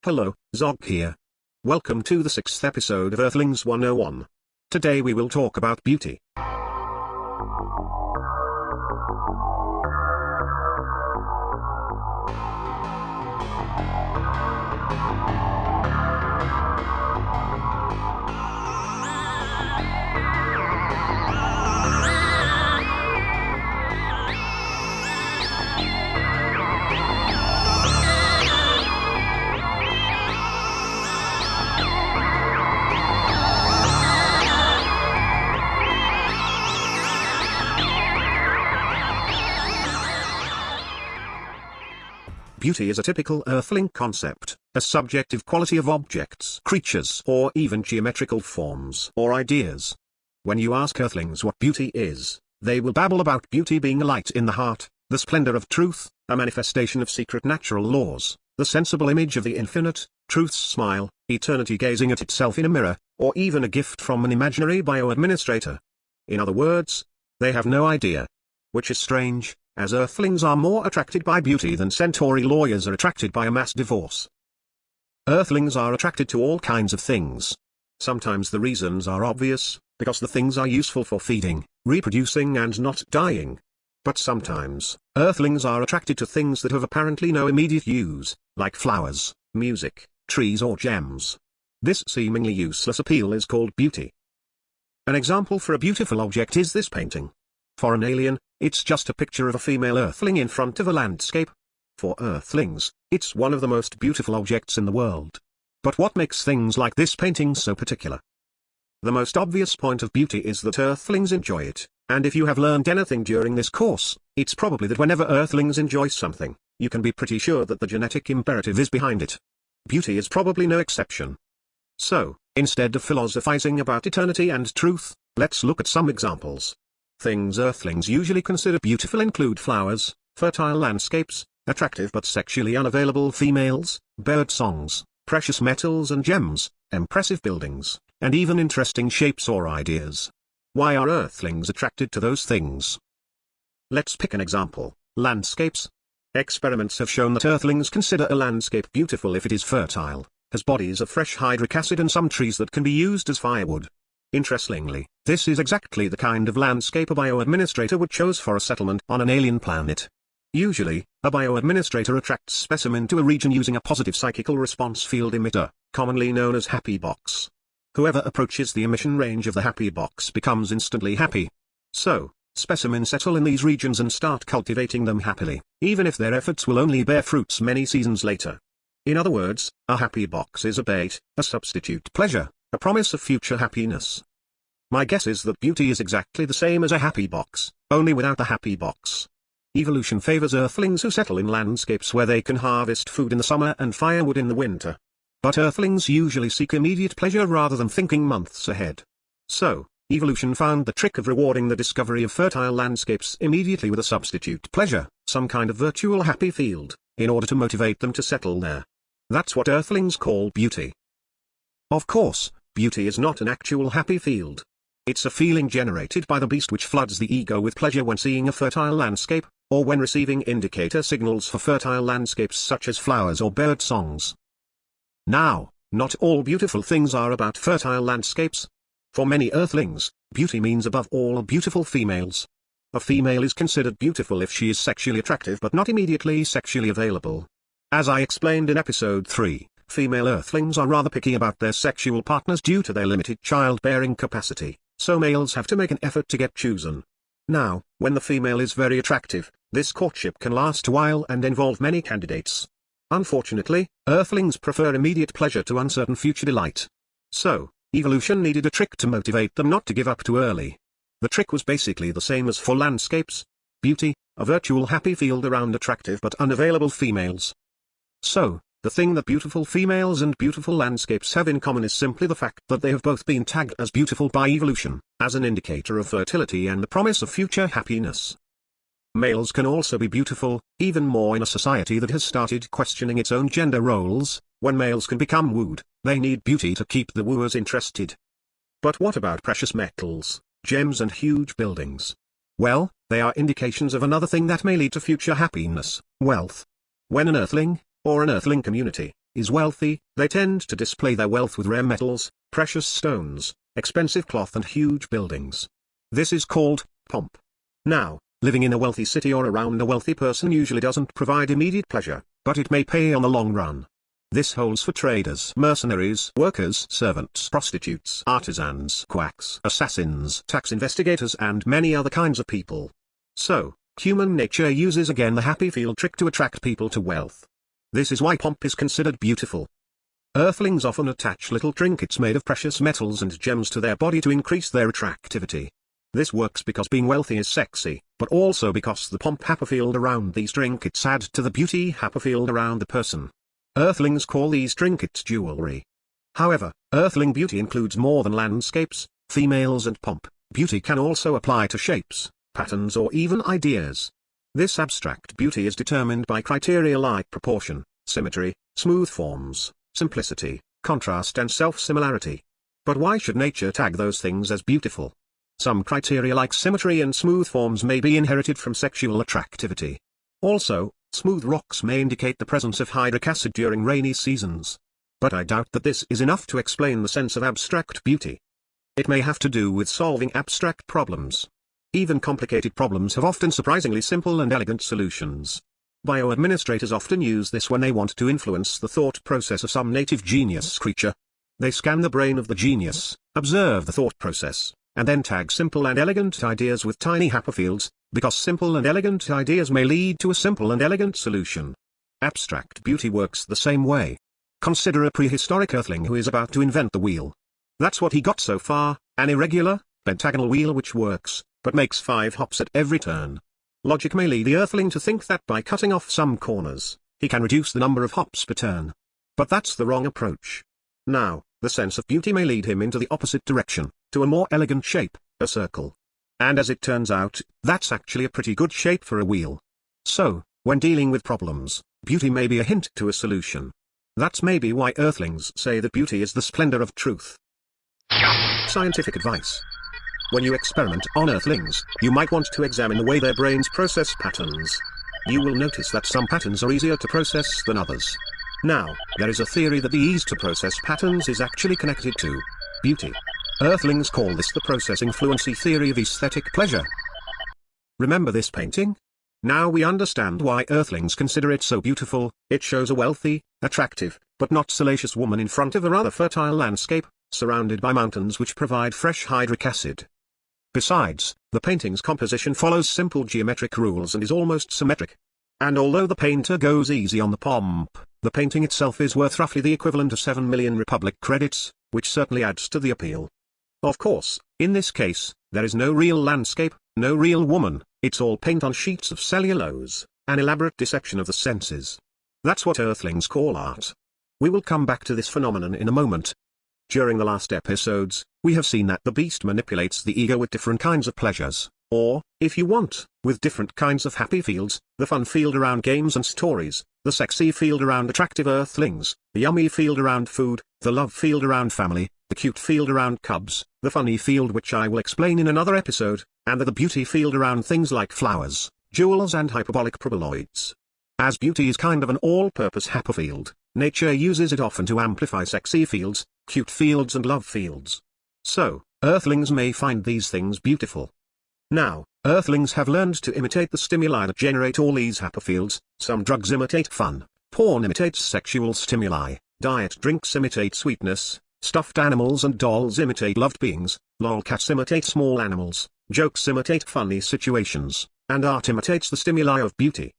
Hello, Zog here. Welcome to the 6th episode of Earthlings 101. Today we will talk about beauty. Beauty is a typical Earthling concept, a subjective quality of objects, creatures, or even geometrical forms or ideas. When you ask Earthlings what beauty is, they will babble about beauty being a light in the heart, the splendor of truth, a manifestation of secret natural laws, the sensible image of the infinite, truth's smile, eternity gazing at itself in a mirror, or even a gift from an imaginary bio-administrator. In other words, they have no idea. Which is strange, as Earthlings are more attracted by beauty than Centauri lawyers are attracted by a mass divorce. Earthlings are attracted to all kinds of things. Sometimes the reasons are obvious, because the things are useful for feeding, reproducing and not dying. But sometimes, Earthlings are attracted to things that have apparently no immediate use, like flowers, music, trees or gems. This seemingly useless appeal is called beauty. An example for a beautiful object is this painting. For an alien, it's just a picture of a female Earthling in front of a landscape. For Earthlings, it's one of the most beautiful objects in the world. But what makes things like this painting so particular? The most obvious point of beauty is that Earthlings enjoy it, and if you have learned anything during this course, it's probably that whenever Earthlings enjoy something, you can be pretty sure that the genetic imperative is behind it. Beauty is probably no exception. So, instead of philosophizing about eternity and truth, let's look at some examples. Things Earthlings usually consider beautiful include flowers, fertile landscapes, attractive but sexually unavailable females, bird songs, precious metals and gems, impressive buildings, and even interesting shapes or ideas. Why are Earthlings attracted to those things? Let's pick an example: landscapes. Experiments have shown that Earthlings consider a landscape beautiful if it is fertile, has bodies of fresh hydric acid and some trees that can be used as firewood. Interestingly, this is exactly the kind of landscape a bio-administrator would choose for a settlement on an alien planet. Usually, a bio-administrator attracts specimen to a region using a positive psychical response field emitter, commonly known as happy box. Whoever approaches the emission range of the happy box becomes instantly happy. So, specimens settle in these regions and start cultivating them happily, even if their efforts will only bear fruits many seasons later. In other words, a happy box is a bait, a substitute pleasure, a promise of future happiness. My guess is that beauty is exactly the same as a happy box, only without the happy box. Evolution favors Earthlings who settle in landscapes where they can harvest food in the summer and firewood in the winter. But Earthlings usually seek immediate pleasure rather than thinking months ahead. So, evolution found the trick of rewarding the discovery of fertile landscapes immediately with a substitute pleasure, some kind of virtual happy field, in order to motivate them to settle there. That's what Earthlings call beauty. Of course, beauty is not an actual happy field. It's a feeling generated by the beast which floods the ego with pleasure when seeing a fertile landscape, or when receiving indicator signals for fertile landscapes such as flowers or bird songs. Now, not all beautiful things are about fertile landscapes. For many Earthlings, beauty means above all beautiful females. A female is considered beautiful if she is sexually attractive but not immediately sexually available. As I explained in episode 3, female Earthlings are rather picky about their sexual partners due to their limited childbearing capacity, so males have to make an effort to get chosen. Now, when the female is very attractive, this courtship can last a while and involve many candidates. Unfortunately, Earthlings prefer immediate pleasure to uncertain future delight. So, evolution needed a trick to motivate them not to give up too early. The trick was basically the same as for landscapes. Beauty, a virtual happy field around attractive but unavailable females. So, the thing that beautiful females and beautiful landscapes have in common is simply the fact that they have both been tagged as beautiful by evolution, as an indicator of fertility and the promise of future happiness. Males can also be beautiful, even more in a society that has started questioning its own gender roles. When males can become wooed, they need beauty to keep the wooers interested. But what about precious metals, gems and huge buildings? Well, they are indications of another thing that may lead to future happiness: wealth. When an Earthling, or an Earthling community, is wealthy, they tend to display their wealth with rare metals, precious stones, expensive cloth and huge buildings. This is called pomp. Now, living in a wealthy city or around a wealthy person usually doesn't provide immediate pleasure, but it may pay on the long run. This holds for traders, mercenaries, workers, servants, prostitutes, artisans, quacks, assassins, tax investigators and many other kinds of people. So, human nature uses again the happy field trick to attract people to wealth. This is why pomp is considered beautiful. Earthlings often attach little trinkets made of precious metals and gems to their body to increase their attractivity. This works because being wealthy is sexy, but also because the pomp happy field around these trinkets add to the beauty happy field around the person. Earthlings call these trinkets jewelry. However, earthling beauty includes more than landscapes, females and pomp. Beauty can also apply to shapes, patterns or even ideas. This abstract beauty is determined by criteria like proportion, symmetry, smooth forms, simplicity, contrast and self-similarity. But why should nature tag those things as beautiful? Some criteria like symmetry and smooth forms may be inherited from sexual attractivity. Also, smooth rocks may indicate the presence of hydric acid during rainy seasons. But I doubt that this is enough to explain the sense of abstract beauty. It may have to do with solving abstract problems. Even complicated problems have often surprisingly simple and elegant solutions. Bioadministrators often use this when they want to influence the thought process of some native genius creature. They scan the brain of the genius, observe the thought process, and then tag simple and elegant ideas with tiny happy fields, because simple and elegant ideas may lead to a simple and elegant solution. Abstract beauty works the same way. Consider a prehistoric earthling who is about to invent the wheel. That's what he got so far, an irregular, pentagonal wheel which works, but makes 5 hops at every turn. Logic may lead the earthling to think that by cutting off some corners, he can reduce the number of hops per turn. But that's the wrong approach. Now, the sense of beauty may lead him into the opposite direction, to a more elegant shape, a circle. And as it turns out, that's actually a pretty good shape for a wheel. So, when dealing with problems, beauty may be a hint to a solution. That's maybe why earthlings say that beauty is the splendor of truth. Scientific advice. When you experiment on earthlings, you might want to examine the way their brains process patterns. You will notice that some patterns are easier to process than others. Now, there is a theory that the ease to process patterns is actually connected to beauty. Earthlings call this the processing fluency theory of aesthetic pleasure. Remember this painting? Now we understand why earthlings consider it so beautiful. It shows a wealthy, attractive, but not salacious woman in front of a rather fertile landscape, surrounded by mountains which provide fresh hydric acid. Besides, the painting's composition follows simple geometric rules and is almost symmetric. And although the painter goes easy on the pomp, the painting itself is worth roughly the equivalent of 7 million Republic credits, which certainly adds to the appeal. Of course, in this case, there is no real landscape, no real woman, it's all paint on sheets of cellulose, an elaborate deception of the senses. That's what earthlings call art. We will come back to this phenomenon in a moment. During the last episodes, we have seen that the beast manipulates the ego with different kinds of pleasures, or, if you want, with different kinds of happy fields, the fun field around games and stories, the sexy field around attractive earthlings, the yummy field around food, the love field around family, the cute field around cubs, the funny field which I will explain in another episode, and the beauty field around things like flowers, jewels and hyperbolic paraboloids. As beauty is kind of an all-purpose happy field, nature uses it often to amplify sexy fields, cute fields and love fields. So, earthlings may find these things beautiful. Now, earthlings have learned to imitate the stimuli that generate all these happy fields. Some drugs imitate fun, porn imitates sexual stimuli, diet drinks imitate sweetness, stuffed animals and dolls imitate loved beings, lolcats imitate small animals, jokes imitate funny situations, and art imitates the stimuli of beauty.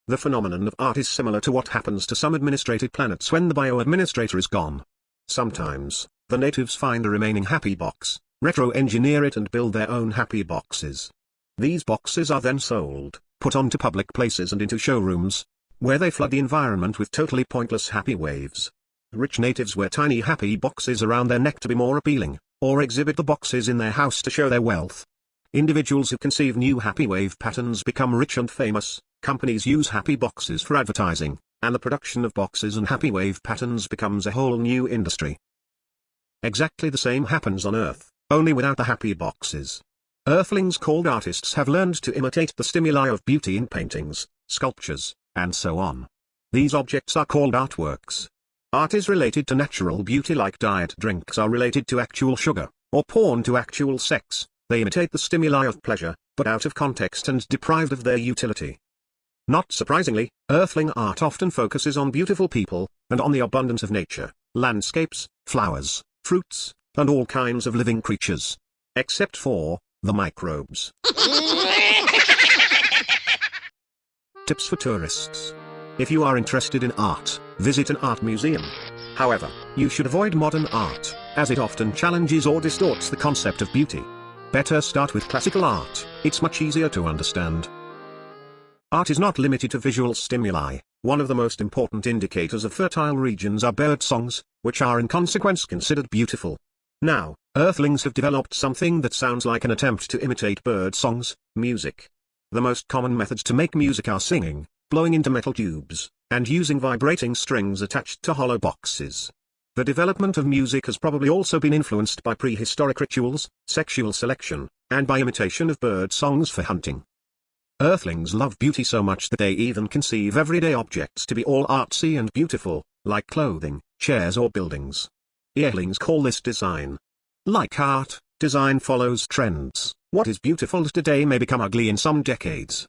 The phenomenon of art is similar to what happens to some administrated planets when the bioadministrator is gone. Sometimes, the natives find a remaining happy box, retro-engineer it and build their own happy boxes. These boxes are then sold, put onto public places and into showrooms, where they flood the environment with totally pointless happy waves. Rich natives wear tiny happy boxes around their neck to be more appealing, or exhibit the boxes in their house to show their wealth. Individuals who conceive new happy wave patterns become rich and famous. Companies use happy boxes for advertising, and the production of boxes and happy wave patterns becomes a whole new industry. Exactly the same happens on Earth, only without the happy boxes. Earthlings called artists have learned to imitate the stimuli of beauty in paintings, sculptures, and so on. These objects are called artworks, Art is related to natural beauty like diet drinks are related to actual sugar, or porn to actual sex. They imitate the stimuli of pleasure, but out of context and deprived of their utility. Not surprisingly, Earthling art often focuses on beautiful people, and on the abundance of nature, landscapes, flowers, fruits, and all kinds of living creatures. Except for the microbes. Tips for tourists. If you are interested in art, visit an art museum. However, you should avoid modern art, as it often challenges or distorts the concept of beauty. Better start with classical art, it's much easier to understand. Art is not limited to visual stimuli. One of the most important indicators of fertile regions are bird songs, which are in consequence considered beautiful. Now, Earthlings have developed something that sounds like an attempt to imitate bird songs, music. The most common methods to make music are singing, blowing into metal tubes, and using vibrating strings attached to hollow boxes. The development of music has probably also been influenced by prehistoric rituals, sexual selection, and by imitation of bird songs for hunting. Earthlings love beauty so much that they even conceive everyday objects to be all artsy and beautiful, like clothing, chairs or buildings. Earthlings call this design. Like art, design follows trends. What is beautiful today may become ugly in some decades.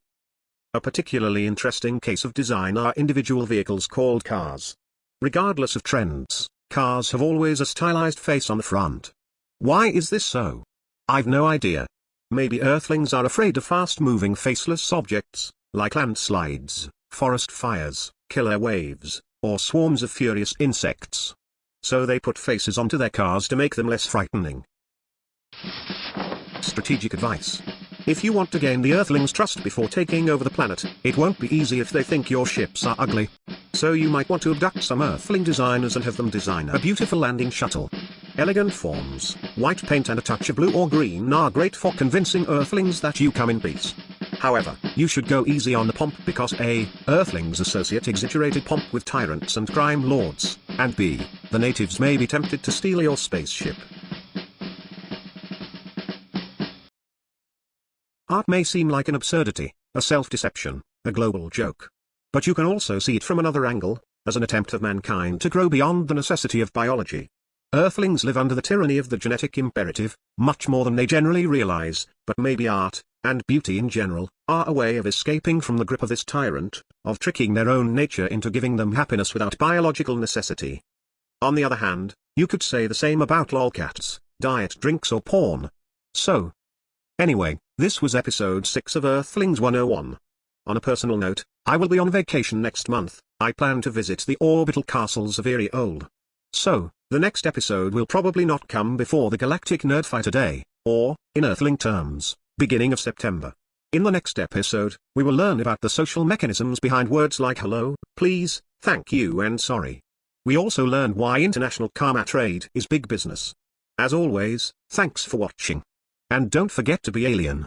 A particularly interesting case of design are individual vehicles called cars. Regardless of trends, cars have always a stylized face on the front. Why is this so? I've no idea. Maybe Earthlings are afraid of fast-moving faceless objects, like landslides, forest fires, killer waves, or swarms of furious insects. So they put faces onto their cars to make them less frightening. Strategic advice. If you want to gain the Earthlings' trust before taking over the planet, it won't be easy if they think your ships are ugly. So you might want to abduct some Earthling designers and have them design a beautiful landing shuttle. Elegant forms, white paint and a touch of blue or green are great for convincing Earthlings that you come in peace. However, you should go easy on the pomp because A. Earthlings associate exaggerated pomp with tyrants and crime lords, and B. The natives may be tempted to steal your spaceship. Art may seem like an absurdity, a self-deception, a global joke. But you can also see it from another angle, as an attempt of mankind to grow beyond the necessity of biology. Earthlings live under the tyranny of the genetic imperative, much more than they generally realize, but maybe art, and beauty in general, are a way of escaping from the grip of this tyrant, of tricking their own nature into giving them happiness without biological necessity. On the other hand, you could say the same about lolcats, diet drinks or porn. So. Anyway, this was episode 6 of Earthlings 101. On a personal note, I will be on vacation next month. I plan to visit the orbital castles of Erie Old. So, the next episode will probably not come before the Galactic Nerdfighter Day, or, in Earthling terms, beginning of September. In the next episode, we will learn about the social mechanisms behind words like hello, please, thank you and sorry. We also learn why international karma trade is big business. As always, thanks for watching. And don't forget to be alien.